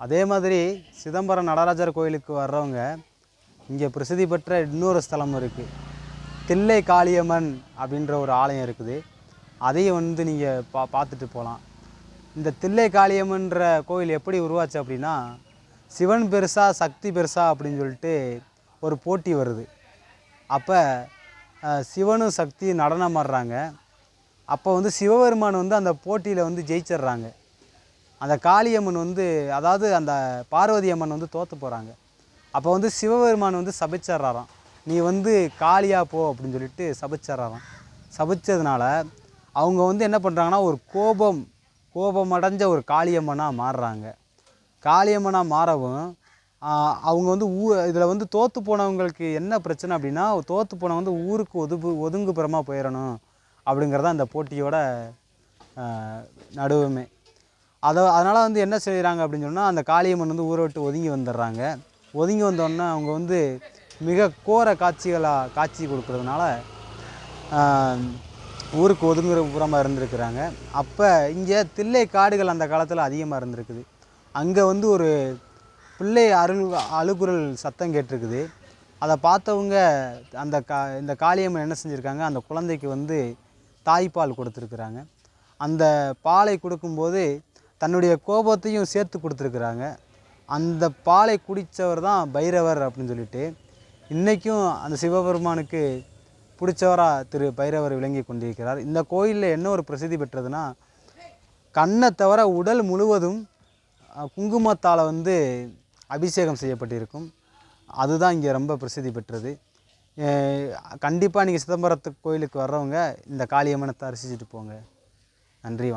அதே மாதிரி சிதம்பரம் நடராஜர் கோயிலுக்கு வர்றவங்க இங்கே பிரசித்தி பெற்ற இன்னொரு ஸ்தலம் இருக்குது. தில்லை காளியம்மன் அப்படின்ற ஒரு ஆலயம் இருக்குது. அதையும் வந்து நீங்கள் பார்த்துட்டு போகலாம். இந்த தில்லை காளியம்மன்ற கோயில் எப்படி உருவாச்சு அப்படின்னா, சிவன் பெருசா சக்தி பெருசா அப்படின்னு சொல்லிட்டு ஒரு போட்டி வருது. அப்போ சிவனும் சக்தியும் நடனம் ஆடுறாங்க. அப்போ வந்து சிவபெருமான் வந்து அந்த போட்டியில் வந்து ஜெயிச்சிட்றாங்க. அந்த காளியம்மன் வந்து, அதாவது அந்த பார்வதி அம்மன் வந்து தோற்று போகிறாங்க. அப்போ வந்து சிவபெருமான் வந்து சபிச்சிட்றாராம், நீ வந்து காளியாக போ அப்படின்னு சொல்லிட்டு சபிச்சிட்றாராம். சபிச்சதுனால அவங்க வந்து என்ன பண்ணுறாங்கன்னா, ஒரு கோபமடைஞ்ச ஒரு காளியம்மனாக மாறுறாங்க. காளியம்மனாக மாறவும் அவங்க வந்து இதில் வந்து தோற்று போனவங்களுக்கு என்ன பிரச்சனை அப்படின்னா, தோற்று போனவங்க வந்து ஊருக்கு ஒதுங்குப்புறமாக போயிடணும் அப்படிங்கிறதான் அந்த போட்டியோட நடுவுமே. அதனால் வந்து என்ன செய்கிறாங்க அப்படின்னு சொன்னால், அந்த காளியம்மன் வந்து ஊரை விட்டு ஒதுங்கி வந்துடுறாங்க. ஒதுங்கி வந்தோடனே அவங்க வந்து மிக கோர காட்சி கொடுக்குறதுனால ஊருக்கு ஒதுங்குற புறமாக இருந்திருக்கிறாங்க. அப்போ இங்கே தில்லை காடுகள் அந்த காலத்தில் அதிகமாக இருந்திருக்குது. அங்கே வந்து ஒரு பிள்ளை அழுகுரல் சத்தம் கேட்டிருக்குது. அதை பார்த்தவங்க இந்த காளியம்மன் என்ன செஞ்சுருக்காங்க, அந்த குழந்தைக்கு வந்து தாய்ப்பால் கொடுத்துருக்குறாங்க. அந்த பாலை கொடுக்கும்போது தன்னுடைய கோபத்தையும் சேர்த்து கொடுத்துருக்குறாங்க. அந்த பாலை குடித்தவர் தான் பைரவர் அப்படின்னு சொல்லிட்டு இன்றைக்கும் அந்த சிவபெருமானுக்கு பிடிச்சவராக திரு பைரவர் விளங்கி கொண்டிருக்கிறார். இந்த கோயிலில் என்ன ஒரு பிரசித்தி பெற்றதுன்னா, கண்ணை தவிர உடல் முழுவதும் குங்குமத்தால் வந்து அபிஷேகம் செய்யப்பட்டிருக்கும். அதுதான் இங்கே ரொம்ப பிரசித்தி பெற்றது. கண்டிப்பாக நீங்கள் சிதம்பரத்து கோயிலுக்கு வர்றவங்க இந்த காளியம்மனை தரிசிச்சுட்டு போங்க. நன்றி.